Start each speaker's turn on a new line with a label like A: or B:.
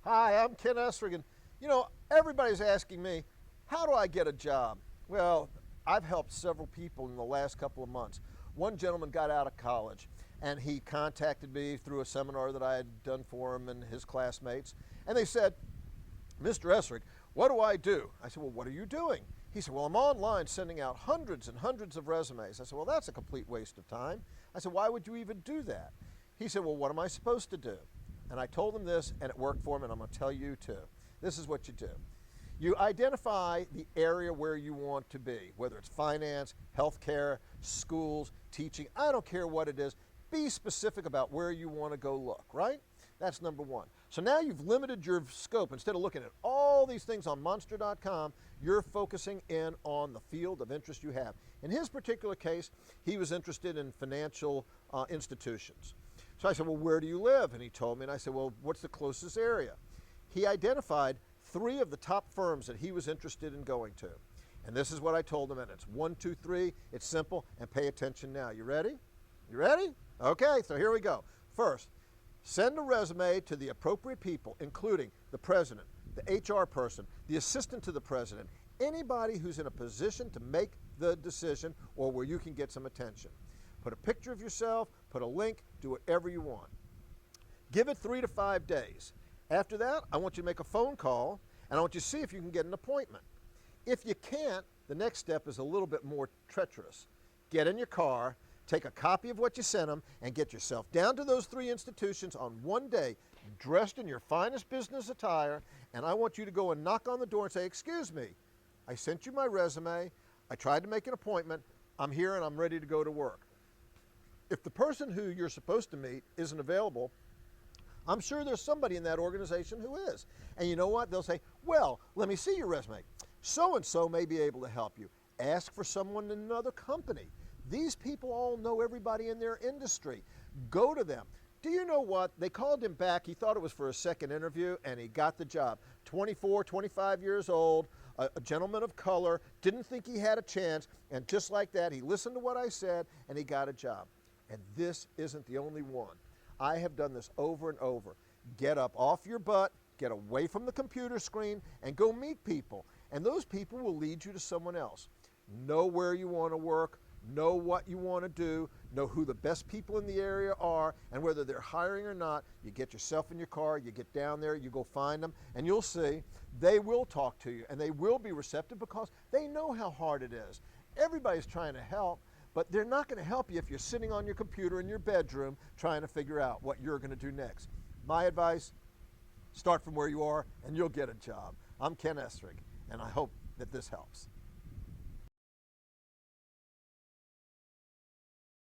A: Hi, I'm Ken Esrig, and everybody's asking me, how do I get a job? Well, I've helped several people in the last couple of months. One gentleman got out of college and he contacted me through a seminar that I had done for him and his classmates, and they said, Mr. Esrig, what do I do? I said, well, what are you doing? He said, well, I'm online sending out hundreds and hundreds of resumes. I said, well, that's a complete waste of time. I said, why would you even do that? He said, well, what am I supposed to do? And I told him this, and it worked for him, and I'm going to tell you too. This is what you do. You identify the area where you want to be, whether it's finance, healthcare, schools, teaching, I don't care what it is. Be specific about where you want to go look, right? That's number one. So now you've limited your scope. Instead of looking at all these things on monster.com, you're focusing in on the field of interest you have. In his particular case, he was interested in financial institutions. So I said, well, where do you live? And he told me, and I said, well, what's the closest area? He identified 3 of the top firms that he was interested in going to. And this is what I told him, and it's 1, 2, 3, it's simple, and pay attention now. You ready? You ready? Okay, so here we go. First, send a resume to the appropriate people, including the president, the HR person, the assistant to the president, anybody who's in a position to make the decision or where you can get some attention. Put a picture of yourself, put a link, do whatever you want. Give it 3 to 5 days. After that, I want you to make a phone call, and I want you to see if you can get an appointment. If you can't, the next step is a little bit more treacherous. Get in your car, take a copy of what you sent them, and get yourself down to those 3 institutions on one day, dressed in your finest business attire, and I want you to go and knock on the door and say, excuse me, I sent you my resume, I tried to make an appointment, I'm here and I'm ready to go to work. If the person who you're supposed to meet isn't available, I'm sure there's somebody in that organization who is. And you know what? They'll say, well, let me see your resume. So-and-so may be able to help you. Ask for someone in another company. These people all know everybody in their industry. Go to them. Do you know what? They called him back. He thought it was for a second interview, and he got the job. 24, 25 years old, a gentleman of color, didn't think he had a chance, and just like that, he listened to what I said, and he got a job. And this isn't the only one. I have done this over and over. Get up off your butt, get away from the computer screen, and go meet people. And those people will lead you to someone else. Know where you want to work, know what you want to do, know who the best people in the area are, and whether they're hiring or not. You get yourself in your car, you get down there, you go find them, and you'll see they will talk to you, and they will be receptive because they know how hard it is. Everybody's trying to help, but they're not going to help you if you're sitting on your computer in your bedroom trying to figure out what you're going to do next. My advice, start from where you are and you'll get a job. I'm Ken Esrig, and I hope that this helps.